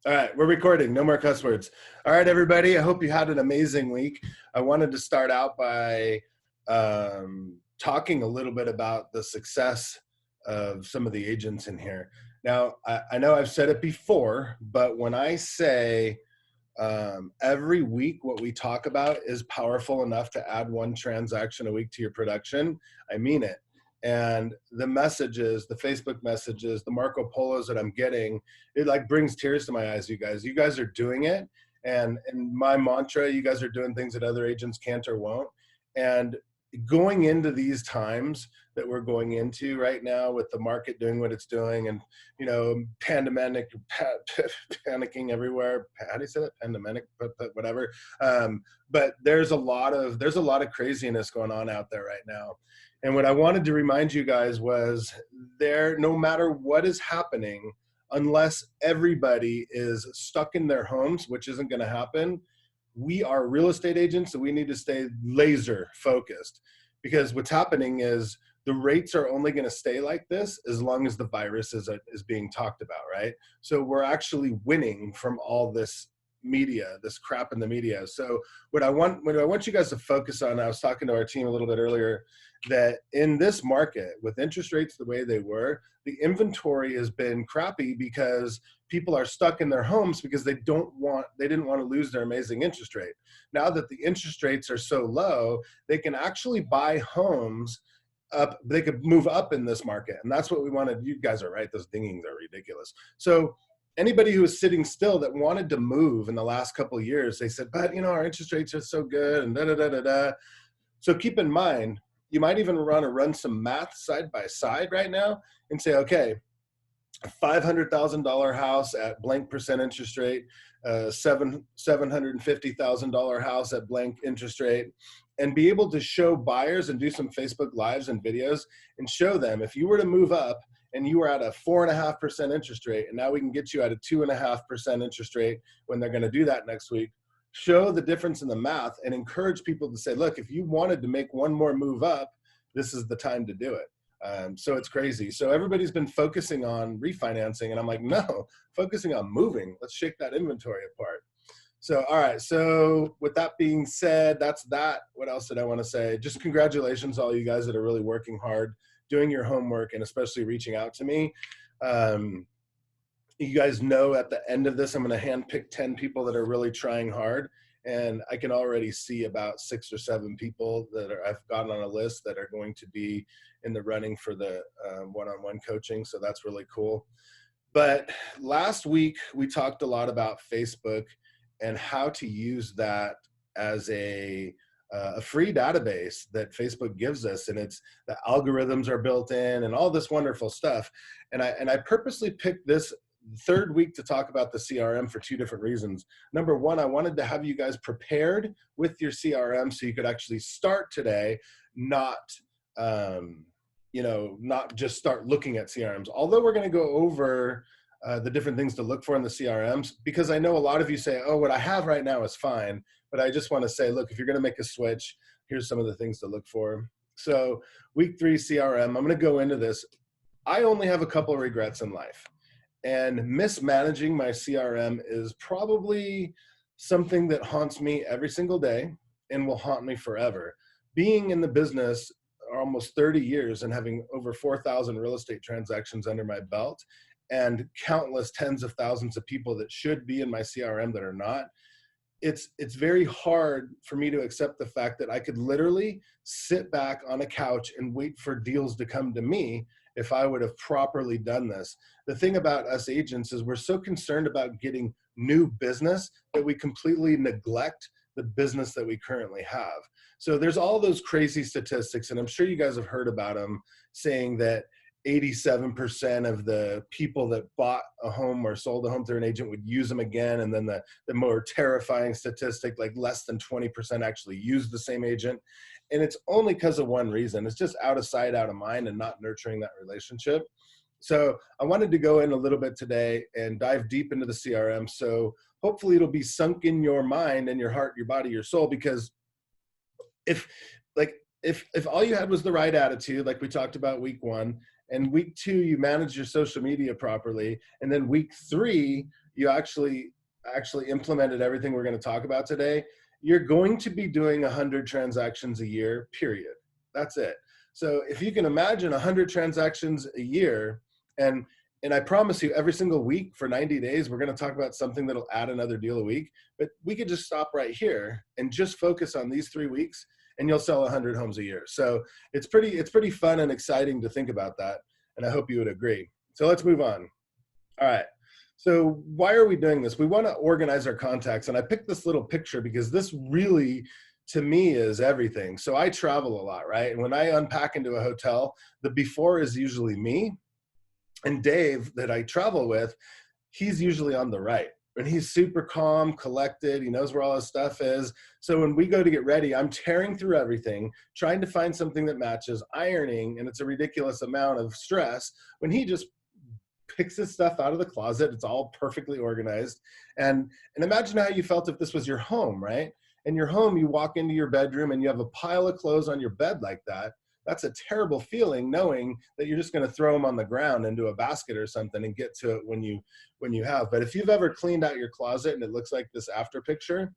All right, we're recording. No more cuss words. All right, everybody. I hope you had an amazing week. I wanted to start out by talking a little bit about the success of some of the agents in here. Now, I know I've said it before, but when I say every week what we talk about is powerful enough to add one transaction a week to your production, I mean it. And the messages, the Facebook messages, the Marco Polos that I'm getting, it like brings tears to my eyes. You guys are doing it. And my mantra, you guys are doing things that other agents can't or won't. And going into these times that we're going into right now with the market doing what it's doing and, you know, panicking everywhere. How do you say that? Pandemic, but whatever. But there's a lot of craziness going on out there right now. And what I wanted to remind you guys was no matter what is happening, unless everybody is stuck in their homes, which isn't going to happen, we are real estate agents, so we need to stay laser focused, because what's happening is the rates are only going to stay like this as long as the virus is being talked about, right? So we're actually winning from all this media, this crap in the media. So what I want you guys to focus on, I was talking to our team a little bit earlier, that in this market with interest rates the way they were, the inventory has been crappy because people are stuck in their homes because they didn't want to lose their amazing interest rate. Now that the interest rates are so low, they can actually buy homes up, they could move up in this market. And that's what we wanted. You guys are right, those dingings are ridiculous. So anybody who was sitting still that wanted to move in the last couple of years, they said, but you know, our interest rates are so good and da da da da da. So keep in mind, you might even want to run some math side by side right now and say, okay, a $500,000 house at blank percent interest rate, $750,000 house at blank interest rate, and be able to show buyers and do some Facebook Lives and videos and show them if you were to move up and you were at a 4.5% interest rate, and now we can get you at a 2.5% interest rate when they're going to do that next week. Show the difference in the math and encourage people to say, look, if you wanted to make one more move up, this is the time to do it. So it's crazy. So everybody's been focusing on refinancing, and I'm like, no, focusing on moving. Let's shake that inventory apart. So, all right. So with that being said, that's that. What else did I want to say? Just congratulations, all you guys that are really working hard, doing your homework, and especially reaching out to me. You guys know at the end of this, I'm going to handpick 10 people that are really trying hard. And I can already see about 6 or 7 people that I've gotten on a list that are going to be in the running for the one-on-one coaching. So that's really cool. But last week, we talked a lot about Facebook and how to use that as a free database that Facebook gives us. And it's the algorithms are built in and all this wonderful stuff. And I purposely picked this third week to talk about the CRM for 2 different reasons. Number one, I wanted to have you guys prepared with your CRM so you could actually start today, not just start looking at CRMs. Although we're going to go over the different things to look for in the CRMs, because I know a lot of you say, oh, what I have right now is fine. But I just want to say, look, if you're going to make a switch, here's some of the things to look for. So week 3 CRM, I'm going to go into this. I only have a couple of regrets in life. And mismanaging my CRM is probably something that haunts me every single day and will haunt me forever. Being in the business almost 30 years and having over 4,000 real estate transactions under my belt and countless tens of thousands of people that should be in my CRM that are not, it's very hard for me to accept the fact that I could literally sit back on a couch and wait for deals to come to me if I would have properly done this. The thing about us agents is we're so concerned about getting new business that we completely neglect the business that we currently have. So there's all those crazy statistics, and I'm sure you guys have heard about them, saying that 87% of the people that bought a home or sold a home through an agent would use them again. And then the more terrifying statistic, like less than 20% actually use the same agent. And it's only because of one reason. It's just out of sight, out of mind, and not nurturing that relationship. So I wanted to go in a little bit today and dive deep into the CRM. So hopefully it'll be sunk in your mind and your heart, your body, your soul, because if all you had was the right attitude, like we talked about week 1, And week 2, you manage your social media properly. And then week 3, you actually implemented everything we're going to talk about today. You're going to be doing 100 transactions a year, period. That's it. So if you can imagine 100 transactions a year, and I promise you every single week for 90 days, we're going to talk about something that'll add another deal a week, but we could just stop right here and just focus on these 3 weeks and you'll sell 100 homes a year. So it's pretty fun and exciting to think about that. And I hope you would agree. So let's move on. All right. So why are we doing this? We want to organize our contacts. And I picked this little picture because this really, to me, is everything. So I travel a lot, right? And when I unpack into a hotel, the before is usually me. And Dave, that I travel with, he's usually on the right. And he's super calm, collected. He knows where all his stuff is. So when we go to get ready, I'm tearing through everything, trying to find something that matches, ironing, and it's a ridiculous amount of stress when he just picks his stuff out of the closet. It's all perfectly organized. And imagine how you felt if this was your home, right? In your home, you walk into your bedroom and you have a pile of clothes on your bed like that. That's a terrible feeling, knowing that you're just going to throw them on the ground into a basket or something and get to it when you have. But if you've ever cleaned out your closet and it looks like this after picture,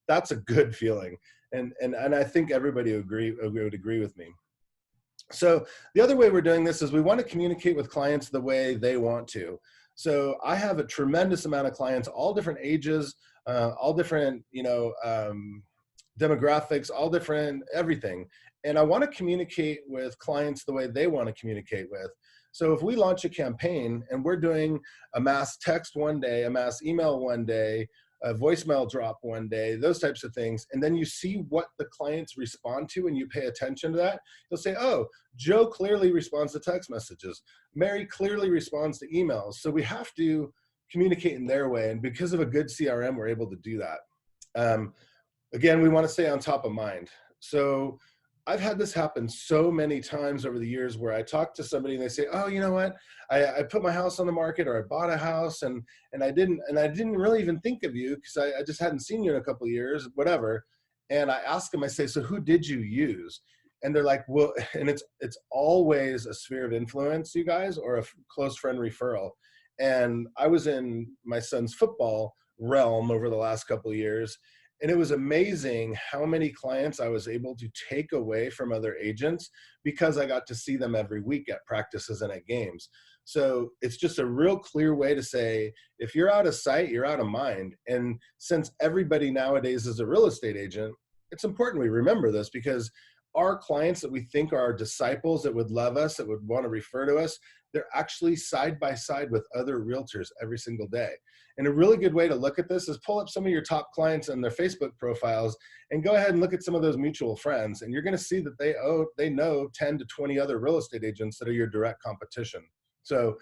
that's a good feeling. And I think everybody would agree with me. So the other way we're doing this is we want to communicate with clients the way they want to. So I have a tremendous amount of clients, all different ages, all different, demographics, all different everything. And I want to communicate with clients the way they want to communicate with. So if we launch a campaign and we're doing a mass text one day, a mass email one day, a voicemail drop one day, those types of things, and then you see what the clients respond to and you pay attention to that, you'll say, oh, Joe clearly responds to text messages. Mary clearly responds to emails. So we have to communicate in their way. And because of a good CRM, we're able to do that. Again, we want to stay on top of mind. So I've had this happen so many times over the years where I talk to somebody and they say, oh, you know what? I put my house on the market, or I bought a house and I didn't really even think of you because I just hadn't seen you in a couple of years, whatever. And I ask them, I say, so who did you use? And they're like, well, and it's always a sphere of influence, you guys, or a close friend referral. And I was in my son's football realm over the last couple of years. And it was amazing how many clients I was able to take away from other agents because I got to see them every week at practices and at games. So it's just a real clear way to say, if you're out of sight, you're out of mind. And since everybody nowadays is a real estate agent, it's important we remember this, because our clients that we think are our disciples, that would love us, that would want to refer to us, they're actually side by side with other realtors every single day. And a really good way to look at this is pull up some of your top clients and their Facebook profiles and go ahead and look at some of those mutual friends. And you're going to see that they know 10 to 20 other real estate agents that are your direct competition. So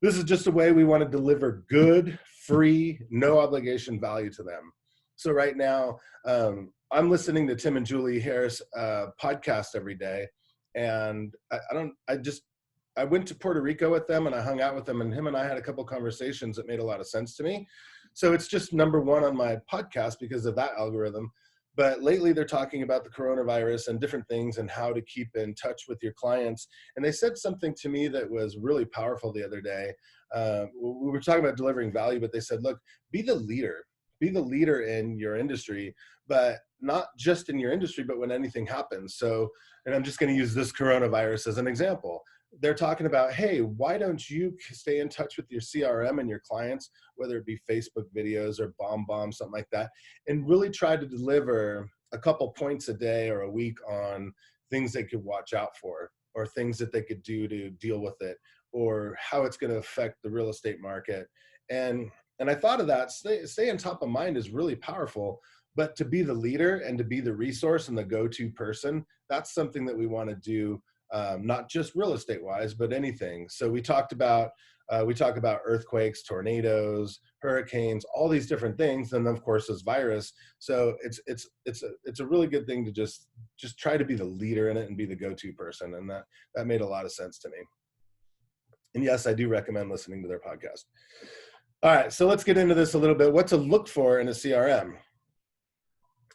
this is just a way we want to deliver good, free, no obligation value to them. So right now, I'm listening to Tim and Julie Harris podcast every day. And I went to Puerto Rico with them and I hung out with them, and him and I had a couple conversations that made a lot of sense to me. So it's just number one on my podcast because of that algorithm. But lately they're talking about the coronavirus and different things and how to keep in touch with your clients. And they said something to me that was really powerful the other day. We were talking about delivering value, but they said, look, be the leader in your industry, but not just in your industry, but when anything happens. So, and I'm just going to use this coronavirus as an example. They're talking about, hey, why don't you stay in touch with your CRM and your clients, whether it be Facebook videos or bomb, something like that, and really try to deliver a couple points a day or a week on things they could watch out for, or things that they could do to deal with it, or how it's going to affect the real estate market. And I thought of that, stay on top of mind is really powerful, but to be the leader and to be the resource and the go-to person, that's something that we want to do. Not just real estate wise, but anything. So we talk about earthquakes, tornadoes, hurricanes, all these different things. And of course this virus. So it's a really good thing to just try to be the leader in it and be the go-to person. And that made a lot of sense to me. And yes, I do recommend listening to their podcast. All right. So let's get into this a little bit. What to look for in a CRM.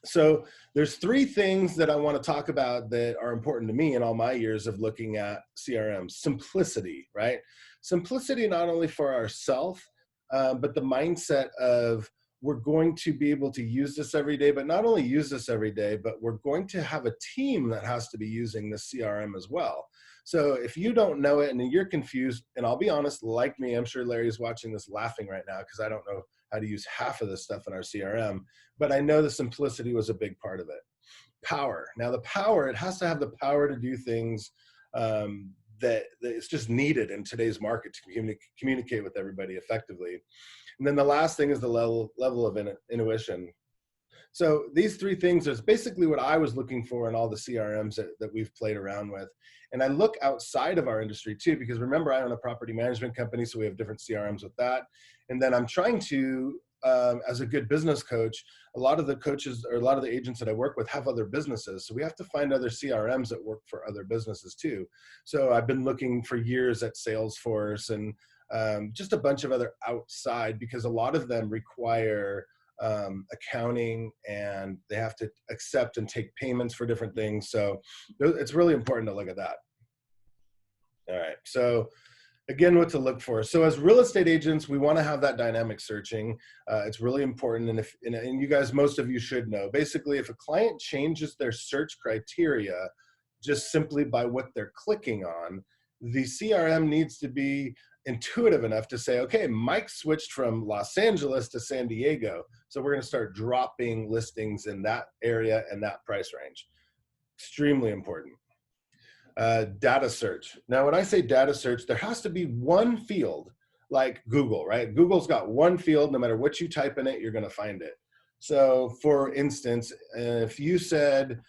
So there's three things that I want to talk about that are important to me in all my years of looking at CRM. Simplicity, right? Simplicity not only for ourselves, but the mindset of we're going to be able to use this every day, but not only use this every day, but we're going to have a team that has to be using this CRM as well. So if you don't know it and you're confused, and I'll be honest, like me, I'm sure Larry's watching this laughing right now because I don't know how to use half of this stuff in our CRM, but I know the simplicity was a big part of it. Power. Now the power, it has to have the power to do things that it's just needed in today's market to communicate with everybody effectively. And then the last thing is the level of intuition. So these three things is basically what I was looking for in all the CRMs that we've played around with. And I look outside of our industry too, because remember, I own a property management company, so we have different CRMs with that. And then I'm trying to, as a good business coach, a lot of the coaches or a lot of the agents that I work with have other businesses. So we have to find other CRMs that work for other businesses too. So I've been looking for years at Salesforce and just a bunch of other outside, because a lot of them require accounting, and they have to accept and take payments for different things. So it's really important to look at that. All right. So again, what to look for. So as real estate agents, we want to have that dynamic searching. It's really important. And you guys, most of you should know, basically, if a client changes their search criteria just simply by what they're clicking on, the CRM needs to be intuitive enough to say, okay, Mike switched from Los Angeles to San Diego, so we're going to start dropping listings in that area and that price range. Extremely important. Data search. Now, when I say data search, there has to be one field, like Google, right? Google's got one field, no matter what you type in it, you're going to find it. So for instance, if you said,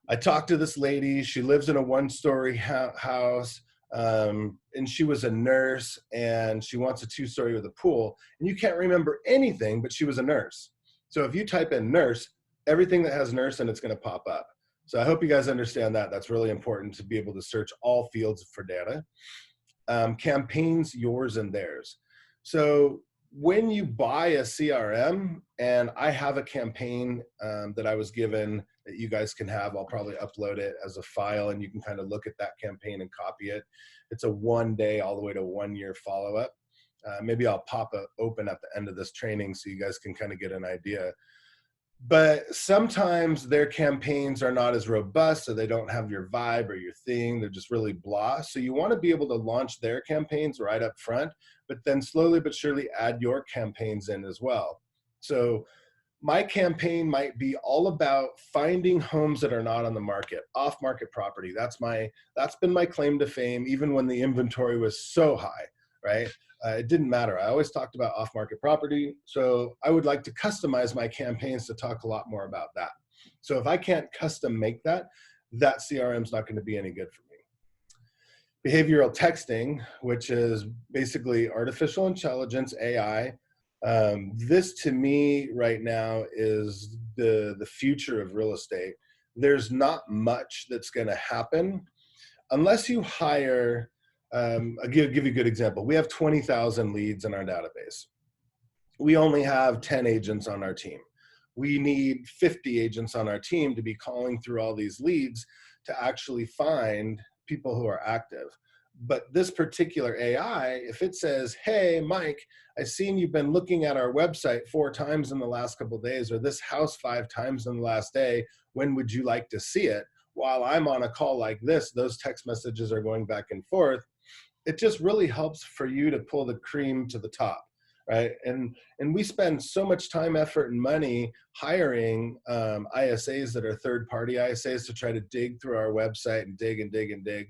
I talked to this lady, she lives in a one-story house, and she was a nurse, and she wants a two-story with a pool, and you can't remember anything, but she was a nurse. So if you type in nurse, everything that has nurse in it's going to pop up. So I hope you guys understand that. That's really important to be able to search all fields for data. Campaigns, yours and theirs. So when you buy a CRM, and I have a campaign that I was given that you guys can have, I'll probably upload it as a file, and you can kind of look at that campaign and copy it. It's a 1 day all the way to 1 year follow-up. Maybe I'll pop it open at the end of this training so you guys can kind of get an idea. But sometimes their campaigns are not as robust, so they don't have your vibe or your thing. They're just really blah. So you want to be able to launch their campaigns right up front, but then slowly but surely add your campaigns in as well. So my campaign might be all about finding homes that are not on the market, off-market property. That's been my claim to fame, even when the inventory was so high, right? It didn't matter. I always talked about off-market property. So I would like to customize my campaigns to talk a lot more about that. So if I can't custom make that, that CRM is not going to be any good for me. Behavioral texting, which is basically artificial intelligence, AI. This to me right now is the future of real estate. There's not much that's going to happen unless you hire. I'll give you a good example. We have 20,000 leads in our database. We only have 10 agents on our team. We need 50 agents on our team to be calling through all these leads to actually find people who are active. But this particular AI, if it says, hey, Mike, I've seen you've been looking at our website 4 times in the last couple of days, or this house 5 times in the last day, when would you like to see it? While I'm on a call like this, those text messages are going back and forth. It just really helps for you to pull the cream to the top, right? And we spend so much time, effort, and money hiring ISAs that are third-party ISAs to try to dig through our website and dig and dig and dig.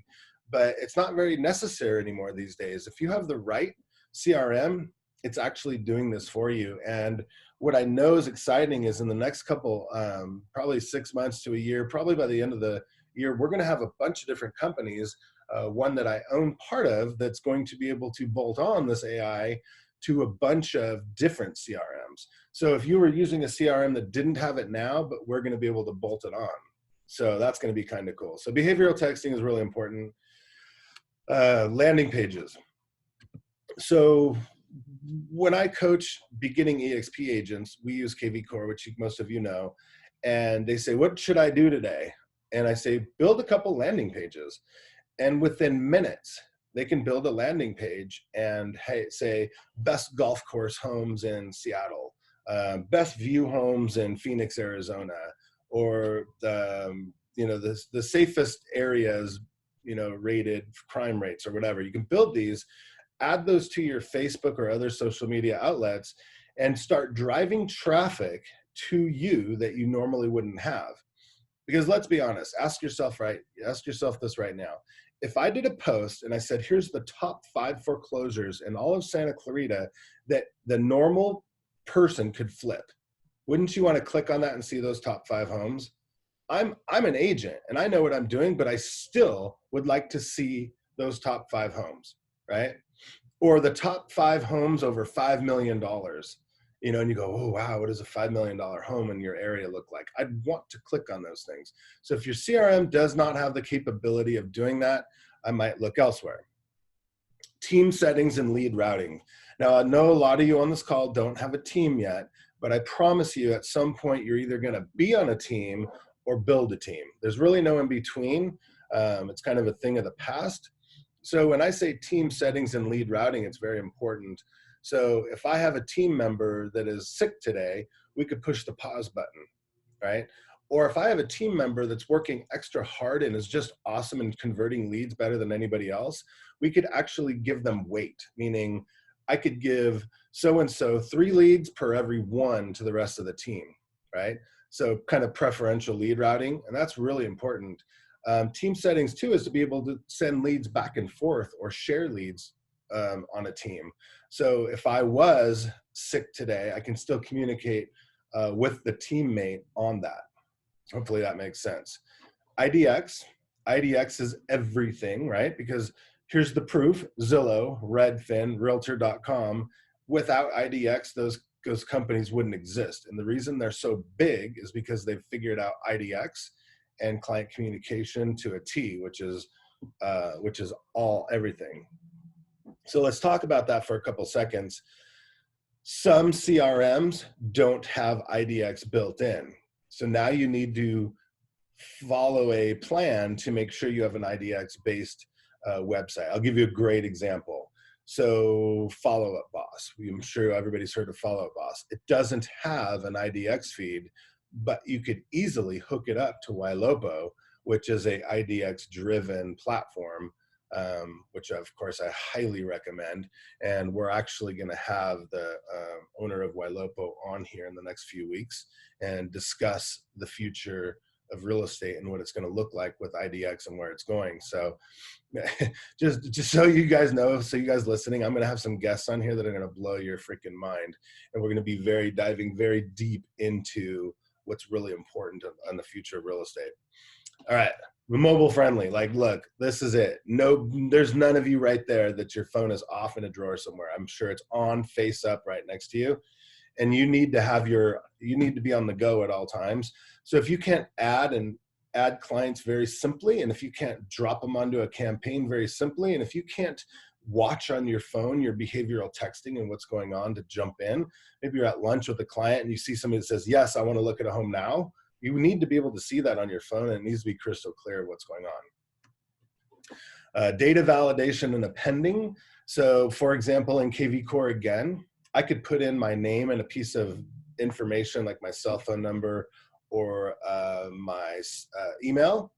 But it's not very necessary anymore these days. If you have the right CRM, it's actually doing this for you. And what I know is exciting is in the next couple, probably 6 months to a year, probably by the end of the year, we're going to have a bunch of different companies, one that I own part of, that's going to be able to bolt on this AI to a bunch of different CRMs. So if you were using a CRM that didn't have it now, but we're going to be able to bolt it on. So that's going to be kind of cool. So behavioral texting is really important. Landing pages. So when I coach beginning EXP agents, we use KV Core, which most of you know, and they say, what should I do today? And I say, build a couple landing pages. And within minutes, they can build a landing page and say best golf course homes in Seattle, best view homes in Phoenix, Arizona, or the safest areas, rated crime rates or whatever. You can build these, add those to your Facebook or other social media outlets, and start driving traffic to you that you normally wouldn't have. Because let's be honest, ask yourself this right now. If I did a post and I said, here's the top 5 foreclosures in all of Santa Clarita that the normal person could flip, wouldn't you want to click on that and see those top 5 homes? I'm an agent and I know what I'm doing, but I still would like to see those top 5 homes, right? Or the top 5 homes over $5 million. And you go, oh, wow, what does a $5 million home in your area look like? I'd want to click on those things. So if your CRM does not have the capability of doing that, I might look elsewhere. Team settings and lead routing. Now, I know a lot of you on this call don't have a team yet, but I promise you at some point you're either going to be on a team or build a team. There's really no in between. It's kind of a thing of the past. So when I say team settings and lead routing, it's very important. So if I have a team member that is sick today, we could push the pause button, right? Or if I have a team member that's working extra hard and is just awesome and converting leads better than anybody else, we could actually give them weight, meaning I could give so-and-so 3 leads per every 1 to the rest of the team, right? So kind of preferential lead routing, and that's really important. Team settings too is to be able to send leads back and forth or share leads on a team. So if I was sick today, I can still communicate with the teammate on that. Hopefully that makes sense. IDX is everything, right? Because here's the proof: Zillow, Redfin, Realtor.com. Without IDX, those companies wouldn't exist. And the reason they're so big is because they've figured out IDX and client communication to a T, which is everything. So let's talk about that for a couple seconds. Some CRMs don't have IDX built in. So now you need to follow a plan to make sure you have an IDX based website. I'll give you a great example. So Follow Up Boss, I'm sure everybody's heard of Follow Up Boss. It doesn't have an IDX feed, but you could easily hook it up to Ylopo, which is a IDX driven platform, which of course I highly recommend. And we're actually going to have the owner of Ylopo on here in the next few weeks and discuss the future of real estate and what it's going to look like with IDX and where it's going. So just so you guys know, so you guys listening, I'm going to have some guests on here that are going to blow your freaking mind. And we're going to be diving very deep into what's really important on the future of real estate. All right. Mobile friendly. Like, look, this is it. No, there's none of you right there that your phone is off in a drawer somewhere. I'm sure it's on, face up right next to you. And you need to be on the go at all times. So if you can't add clients very simply, and if you can't drop them onto a campaign very simply, and if you can't watch on your phone your behavioral texting and what's going on to jump in, maybe you're at lunch with a client and you see somebody that says, yes, I want to look at a home now. You need to be able to see that on your phone, and it needs to be crystal clear what's going on. Data validation and appending. So for example, in KV Core again, I could put in my name and a piece of information like my cell phone number or my email,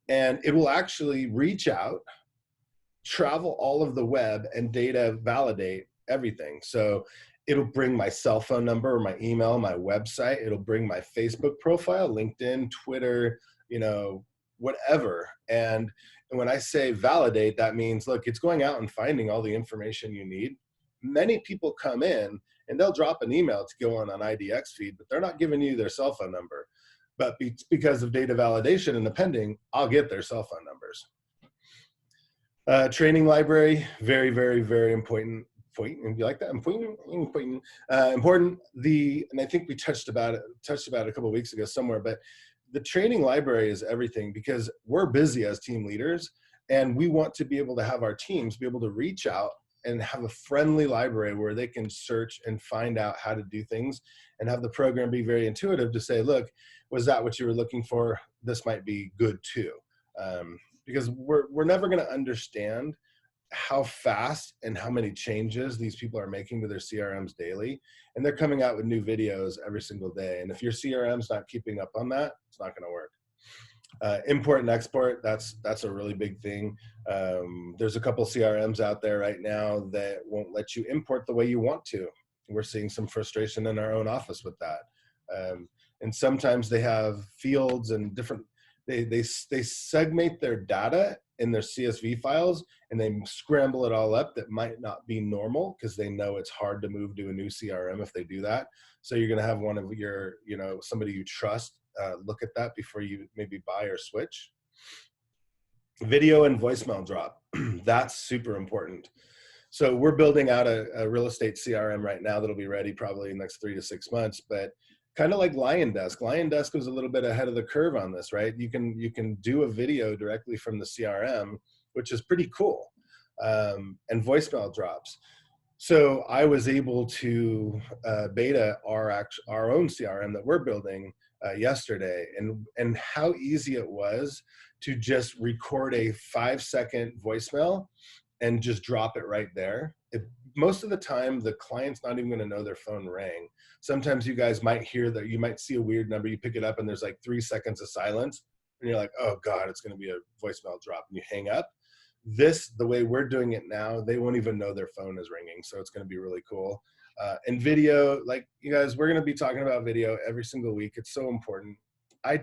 and it will actually reach out, travel all of the web, and data validate everything. So it'll bring my cell phone number, my email, my website. It'll bring my Facebook profile, LinkedIn, Twitter, whatever. And when I say validate, that means, look, it's going out and finding all the information you need. Many people come in and they'll drop an email to go on an IDX feed, but they're not giving you their cell phone number. But because of data validation and appending, I'll get their cell phone numbers. Training library, very, very, very important. And you like that? Important. And I think we touched about it a couple of weeks ago somewhere, but the training library is everything, because we're busy as team leaders and we want to be able to have our teams be able to reach out and have a friendly library where they can search and find out how to do things, and have the program be very intuitive to say, look, was that what you were looking for? This might be good too. Because we're never going to understand how fast and how many changes these people are making to their CRMs daily. And they're coming out with new videos every single day. And if your CRM's not keeping up on that, it's not going to work. Import and export, that's a really big thing. There's a couple CRMs out there right now that won't let you import the way you want to. We're seeing some frustration in our own office with that. And sometimes they have fields and different, they segment their data in their CSV files, and they scramble it all up that might not be normal, because they know it's hard to move to a new CRM if they do that. So you're going to have one of your, somebody you trust look at that before you maybe buy or switch. Video and voicemail drop. That's super important. So we're building out a real estate CRM right now that'll be ready probably in the next 3 to 6 months, but kind of like LionDesk. LionDesk was a little bit ahead of the curve on this, right? You can do a video directly from the CRM, which is pretty cool, and voicemail drops. So I was able to beta our own CRM that we're building yesterday, and how easy it was to just record a 5-second voicemail and just drop it right there. Most of the time, the client's not even going to know their phone rang. Sometimes you guys might hear that, you might see a weird number, you pick it up and there's like 3 seconds of silence, and you're like, oh God, it's going to be a voicemail drop, and you hang up. The way we're doing it now, they won't even know their phone is ringing. So it's going to be really cool. And video, like you guys, we're going to be talking about video every single week. It's so important. I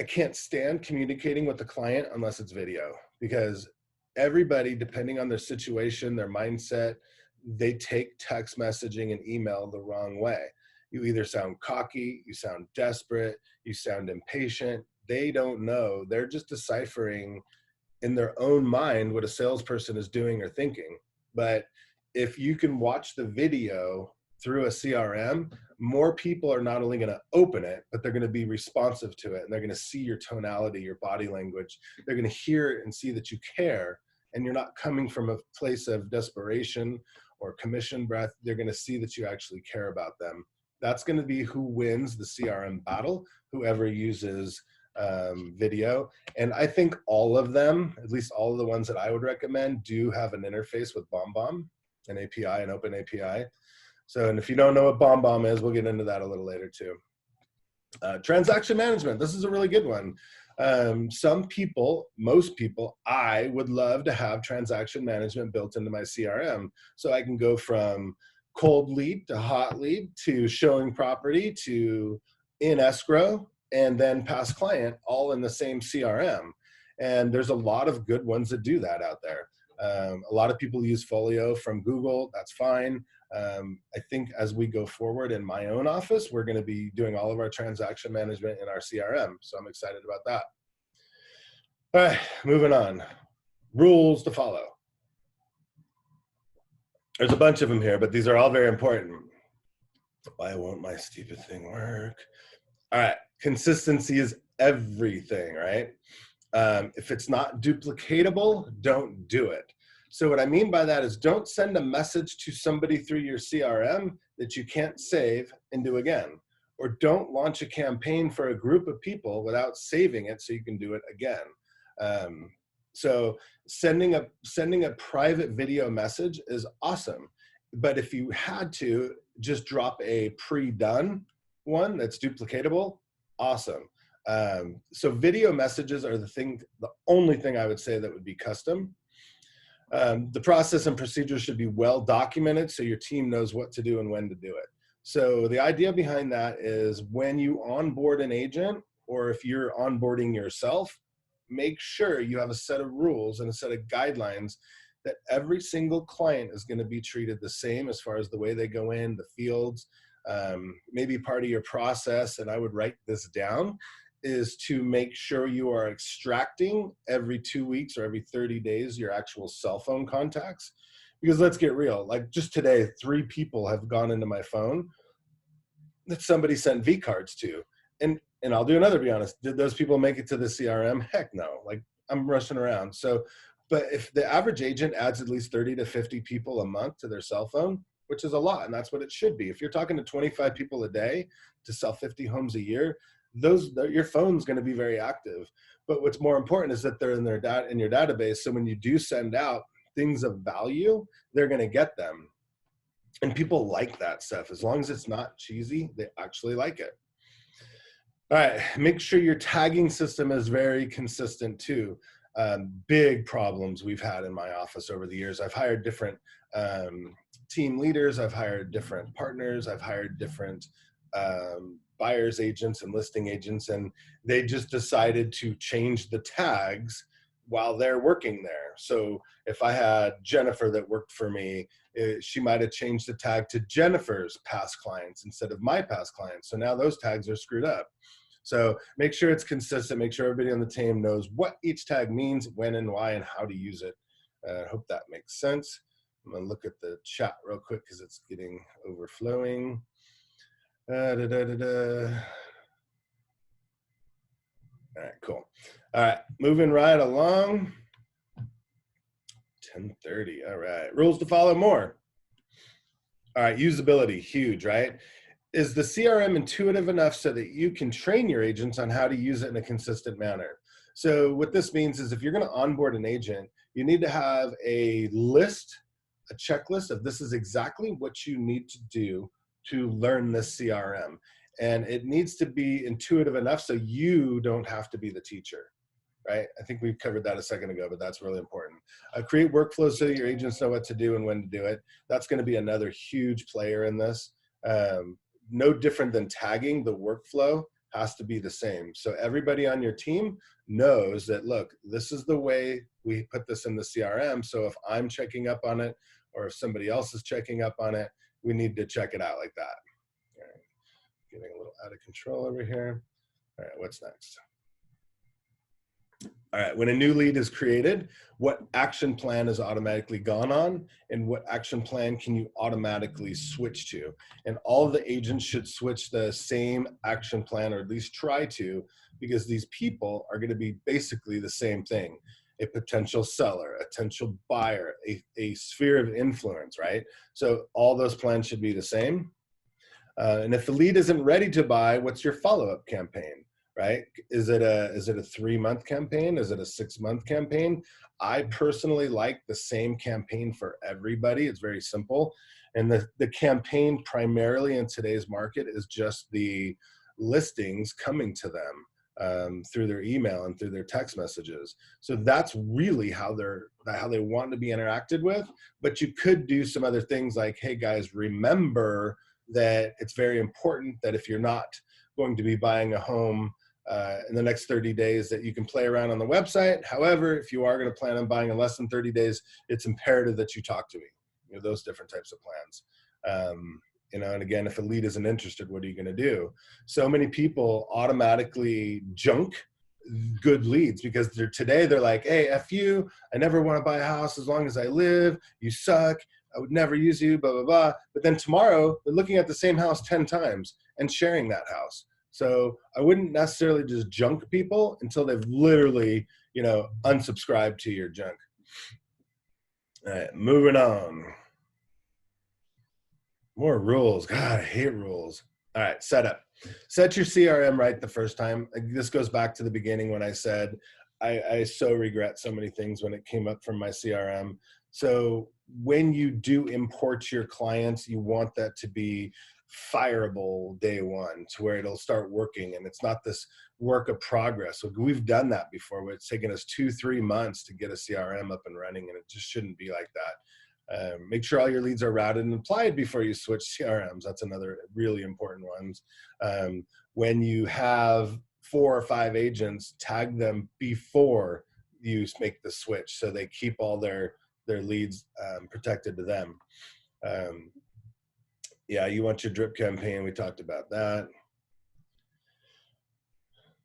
can't stand communicating with the client unless it's video, because everybody, depending on their situation, their mindset, they take text messaging and email the wrong way. You either sound cocky, you sound desperate, you sound impatient. They don't know. They're just deciphering in their own mind what a salesperson is doing or thinking. But if you can watch the video through a CRM, more people are not only going to open it, but they're going to be responsive to it, and they're going to see your tonality, your body language. They're going to hear and see that you care, and you're not coming from a place of desperation or commission breath. They're going to see that you actually care about them. That's going to be who wins the CRM battle, whoever uses video. And I think all of them, at least all of the ones that I would recommend, do have an interface with BombBomb, an API, an open API. So, and if you don't know what BombBomb is, we'll get into that a little later too. Transaction management. This is a really good one. Some people, most people, I would love to have transaction management built into my CRM, so I can go from cold lead to hot lead to showing property to in escrow, and then past client, all in the same CRM. And there's a lot of good ones that do that out there. A lot of people use Folio from Google. That's fine. I think as we go forward in my own office, we're going to be doing all of our transaction management in our CRM. So I'm excited about that. All right, moving on. Rules to follow. There's a bunch of them here, but these are all very important. Why won't my stupid thing work? All right, consistency is everything, right? If it's not duplicatable, don't do it. So what I mean by that is, don't send a message to somebody through your CRM that you can't save and do again. Or don't launch a campaign for a group of people without saving it so you can do it again. So sending a private video message is awesome. But if you had to, just drop a pre-done one that's duplicatable, awesome. So video messages are the only thing I would say that would be custom. The process and procedures should be well documented so your team knows what to do and when to do it. So the idea behind that is, when you onboard an agent, or if you're onboarding yourself, make sure you have a set of rules and a set of guidelines that every single client is going to be treated the same as far as the way they go in, the fields. Maybe part of your process, and I would write this down, is to make sure you are extracting every 2 weeks or every 30 days your actual cell phone contacts. Because let's get real, like just today, 3 people have gone into my phone that somebody sent V cards to. And I'll do another, be honest, did those people make it to the CRM? Heck no. Like, I'm rushing around. So But if the average agent adds at least 30 to 50 people a month to their cell phone, which is a lot, and that's what it should be. If you're talking to 25 people a day to sell 50 homes a year, your phone's going to be very active. But what's more important is that they're in in your database. So when you do send out things of value, they're going to get them. And people like that stuff. As long as it's not cheesy, they actually like it. All right, make sure your tagging system is very consistent too. Big problems we've had in my office over the years. I've hired different team leaders, I've hired different partners, I've hired different buyers agents and listing agents, and they just decided to change the tags while they're working there. So if I had Jennifer that worked for me, she might have changed the tag to Jennifer's past clients instead of my past clients. So now those tags are screwed up. So make sure it's consistent, make sure everybody on the team knows what each tag means, when and why, and how to use it. I hope that makes sense. I'm gonna look at the chat real quick because it's getting overflowing. All right, cool. All right, moving right along. 10:30, all right. Rules to follow more. All right, usability, huge, right? Is the CRM intuitive enough so that you can train your agents on how to use it in a consistent manner? So what this means is if you're going to onboard an agent, you need to have a list, a checklist of this is exactly what you need to do to learn this CRM. And it needs to be intuitive enough so you don't have to be the teacher, right? I think we covered that a second ago, but that's really important. Create workflows so that your agents know what to do and when to do it. That's going to be another huge player in this. No different than tagging, the workflow has to be the same. So everybody on your team knows that, look, this is the way we put this in the CRM. So if I'm checking up on it or if somebody else is checking up on it, we need to check it out like that. All right. Getting a little out of control over here. All right, what's next? All right, when a new lead is created, what action plan is automatically gone on and what action plan can you automatically switch to? And all of the agents should switch the same action plan, or at least try to, because these people are going to be basically the same thing. A potential seller, a potential buyer, a sphere of influence, right? So all those plans should be the same. And if the lead isn't ready to buy, what's your follow-up campaign? Right? Is it a 3-month campaign? Is it a 6-month campaign? I personally like the same campaign for everybody. It's very simple. And the campaign primarily in today's market is just the listings coming to them through their email and through their text messages. So that's really how they want to be interacted with. But you could do some other things like, hey guys, remember that it's very important that if you're not going to be buying a home in the next 30 days, that you can play around on the website. However, if you are going to plan on buying in less than 30 days, it's imperative that you talk to me. You know, those different types of plans. You know, and again, if a lead isn't interested, what are you going to do? So many people automatically junk good leads because they're like, hey, F you, I never want to buy a house as long as I live, you suck, I would never use you, blah, blah, blah. But then tomorrow they're looking at the same house 10 times and sharing that house. So I wouldn't necessarily just junk people until they've literally, you know, unsubscribed to your junk. All right, moving on. More rules. God, I hate rules. All right, setup. Set your CRM right the first time. This goes back to the beginning when I said I so regret so many things when it came up from my CRM. So when you do import your clients, you want that to be fireable day one, to where it'll start working and it's not this work of progress. So we've done that before, where it's taken us 2-3 months to get a CRM up and running, and it just shouldn't be like that. Make sure all your leads are routed and applied before you switch CRMs. That's another really important one. When you have 4 or 5 agents, tag them before you make the switch so they keep all their leads protected to them. Yeah, you want your drip campaign. We talked about that.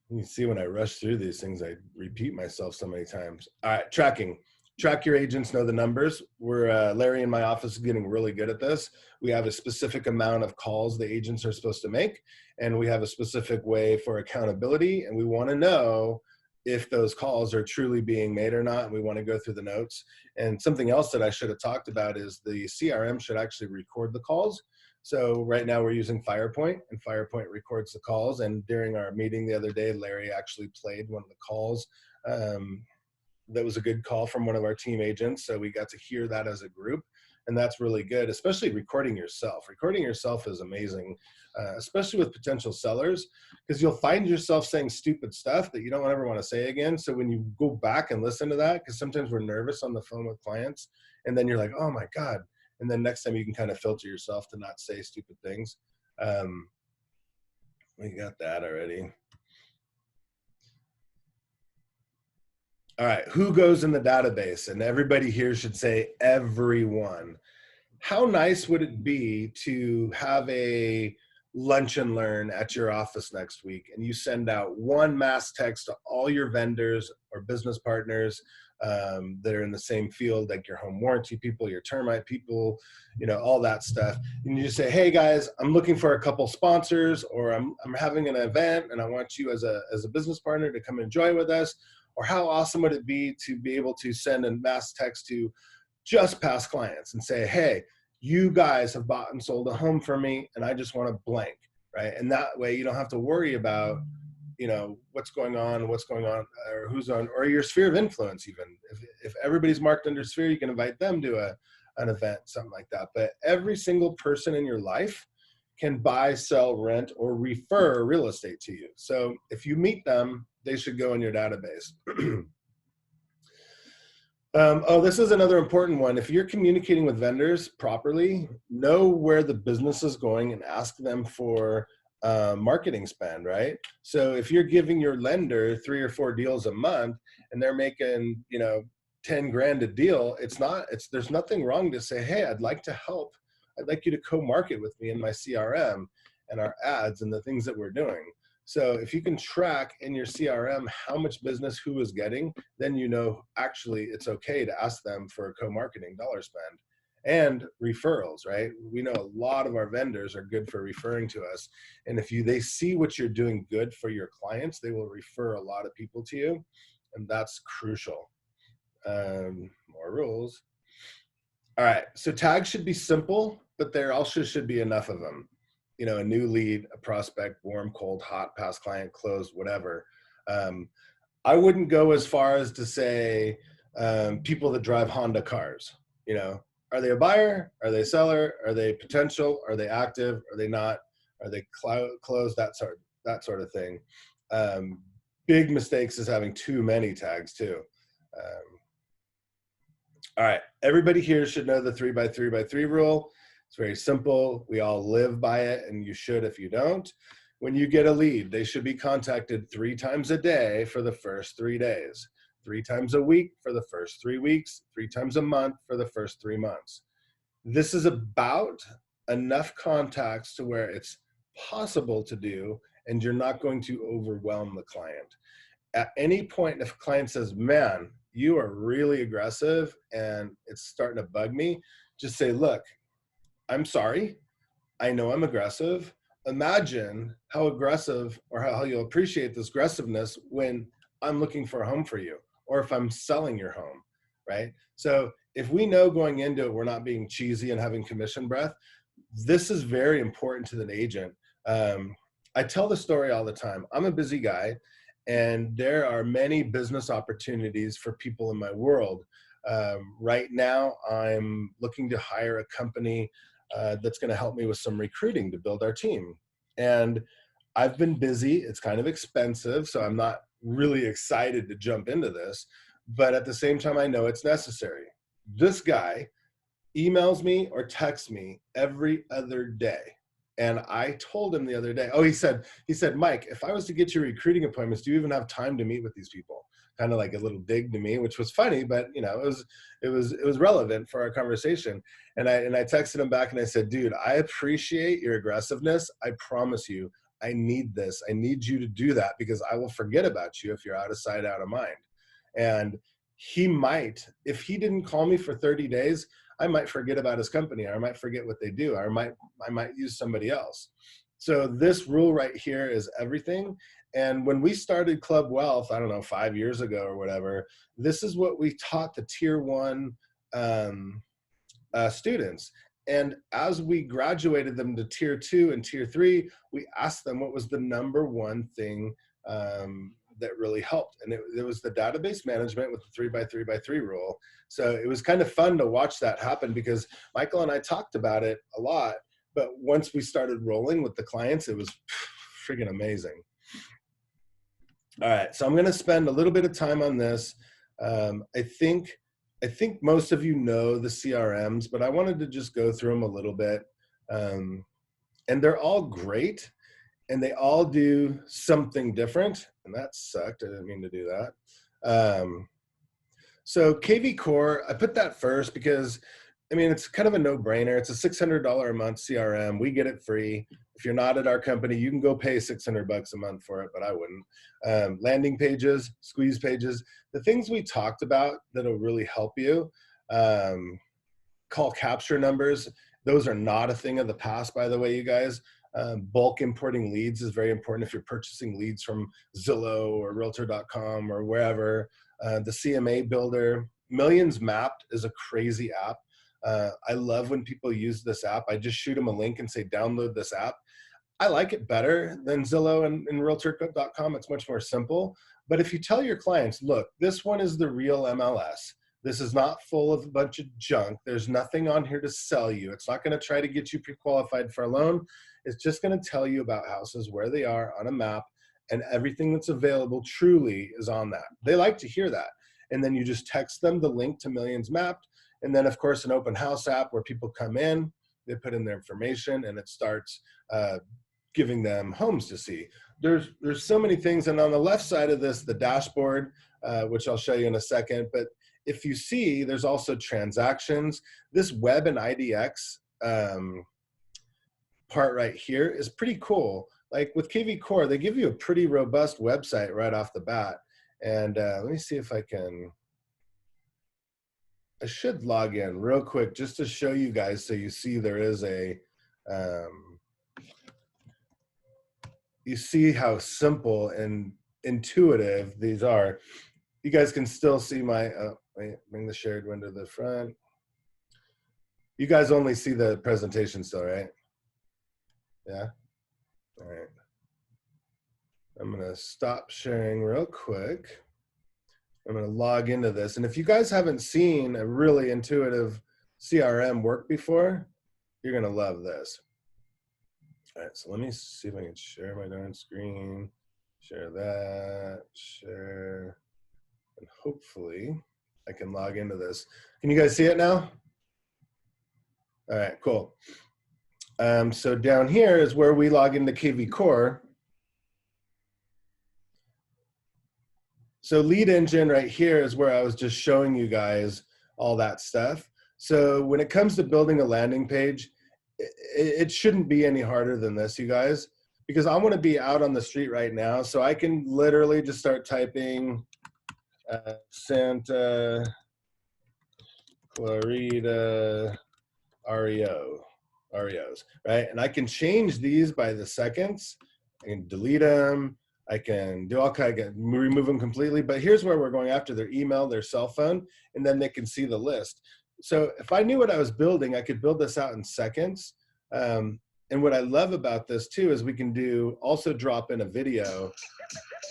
You can see when I rush through these things, I repeat myself so many times. All right, tracking. Track your agents, know the numbers. Larry in my office is getting really good at this. We have a specific amount of calls the agents are supposed to make, and we have a specific way for accountability, and we want to know if those calls are truly being made or not. And we want to go through the notes. And something else that I should have talked about is the CRM should actually record the calls. So right now we're using Firepoint, and Firepoint records the calls. And during our meeting the other day, Larry actually played one of the calls. That was a good call from one of our team agents. So we got to hear that as a group. And that's really good, especially recording yourself. Recording yourself is amazing, especially with potential sellers, because you'll find yourself saying stupid stuff that you don't ever want to say again. So when you go back and listen to that, because sometimes we're nervous on the phone with clients, and then you're like, oh my God. And then next time you can kind of filter yourself to not say stupid things. We got that already. All right, who goes in the database? And everybody here should say everyone. How nice would it be to have a lunch and learn at your office next week, and you send out one mass text to all your vendors or business partners that are in the same field, like your home warranty people, your termite people, all that stuff. And you just say, hey guys, I'm looking for a couple sponsors, or I'm having an event and I want you as a business partner to come enjoy with us. Or how awesome would it be to be able to send a mass text to just past clients and say, hey, you guys have bought and sold a home for me, and I just want to blank, right? And that way you don't have to worry about, what's going on, or who's on, or your sphere of influence. Even if everybody's marked under sphere, you can invite them to an event, something like that. But every single person in your life can buy, sell, rent, or refer real estate to you. So if you meet them, they should go in your database. This is another important one. If you're communicating with vendors properly, know where the business is going and ask them for marketing spend, right? So if you're giving your lender 3 or 4 deals a month and they're making, 10 grand a deal, there's nothing wrong to say, hey, I'd like to help. I'd like you to co-market with me in my CRM and our ads and the things that we're doing. So if you can track in your CRM how much business who is getting, then actually it's okay to ask them for a co-marketing dollar spend. And referrals, right? We know a lot of our vendors are good for referring to us. And if they see what you're doing good for your clients, they will refer a lot of people to you. And that's crucial. More rules. All right, so tags should be simple, but there also should be enough of them. A new lead, a prospect, warm, cold, hot, past client, closed, whatever. I wouldn't go as far as to say people that drive Honda cars. Are they a buyer? Are they a seller? Are they potential? Are they active? Are they not? Are they closed? That sort of thing. Big mistakes is having too many tags too. All right, everybody here should know the 3x3x3 rule. It's very simple. We all live by it, and you should if you don't. When you get a lead, they should be contacted 3 times a day for the first 3 days, 3 times a week for the first 3 weeks, 3 times a month for the first 3 months. This is about enough contacts to where it's possible to do, and you're not going to overwhelm the client. At any point, if a client says, man, you are really aggressive and it's starting to bug me, just say, look, I'm sorry. I know I'm aggressive. Imagine how aggressive, or how you'll appreciate this aggressiveness when I'm looking for a home for you, or if I'm selling your home, right? So if we know going into it, we're not being cheesy and having commission breath, this is very important to the agent. I tell the story all the time. I'm a busy guy, and there are many business opportunities for people in my world. Right now, I'm looking to hire a company that's going to help me with some recruiting to build our team. And I've been busy. It's kind of expensive, so I'm not really excited to jump into this. But at the same time, I know it's necessary. This guy emails me or texts me every other day. And I told him the other day, he said, Mike, if I was to get your recruiting appointments, do you even have time to meet with these people? Kind of like a little dig to me, which was funny, but it was relevant for our conversation. And I texted him back and I said, dude, I appreciate your aggressiveness. I promise you, I need this. I need you to do that, because I will forget about you if you're out of sight, out of mind. And he might, if he didn't call me for 30 days, I might forget about his company, or I might forget what they do, or I might use somebody else. So this rule right here is everything. And when we started Club Wealth, I don't know, 5 years ago or whatever, this is what we taught the tier one students. And as we graduated them to tier two and tier three, we asked them what was the number one thing that really helped. And it was the database management with the 3x3x3 rule. So it was kind of fun to watch that happen because Michael and I talked about it a lot, but once we started rolling with the clients, it was freaking amazing. All right, so I'm going to spend a little bit of time on this. I think most of you know the CRMs, but I wanted to just go through them a little bit. And they're all great, and they all do something different. And that sucked. I didn't mean to do that. So KV Core, I put that first because, I mean, it's kind of a no-brainer. It's a $600 a month CRM. We get it free. If you're not at our company, you can go pay $600 a month for it, but I wouldn't. Landing pages, squeeze pages, the things we talked about that'll really help you. Call capture numbers. Those are not a thing of the past, by the way, you guys. Bulk importing leads is very important if you're purchasing leads from Zillow or Realtor.com or wherever. The CMA builder, Millions Mapped is a crazy app. I love when people use this app. I just shoot them a link and say, download this app. I like it better than Zillow and Realtor.com. It's much more simple. But if you tell your clients, look, this one is the real MLS. This is not full of a bunch of junk. There's nothing on here to sell you. It's not going to try to get you pre-qualified for a loan. It's just going to tell you about houses, where they are on a map, and everything that's available truly is on that. They like to hear that. And then you just text them the link to Millions Mapped. And then, of course, an open house app where people come in, they put in their information, and it starts giving them homes to see. There's so many things. And on the left side of this, the dashboard, which I'll show you in a second. But if you see, there's also transactions. This web and IDX part right here is pretty cool. Like with KV Core, they give you a pretty robust website right off the bat. And let me see if I should log in real quick just to show you guys so you see there is a, you see how simple and intuitive these are. You guys can still see my, wait, bring the shared window to the front. You guys only see the presentation still, right? Yeah? All right. I'm gonna stop sharing real quick. I'm gonna log into this. And if you guys haven't seen a really intuitive CRM work before, you're gonna love this. All right, so let me see if I can share my darn screen, share that, share, and hopefully I can log into this. Can you guys see it now? All right, cool. So down here is where we log into KV Core. So lead engine right here is where I was just showing you guys all that stuff. So when it comes to building a landing page, it shouldn't be any harder than this, you guys, because I want to be out on the street right now. So I can literally just start typing Santa Clarita REOs, right? And I can change these by the seconds. I can delete them. I can do all kinds of, remove them completely. But here's where we're going after: their email, their cell phone, and then they can see the list. So if I knew what I was building, I could build this out in seconds. And what I love about this too is we can do also drop in a video.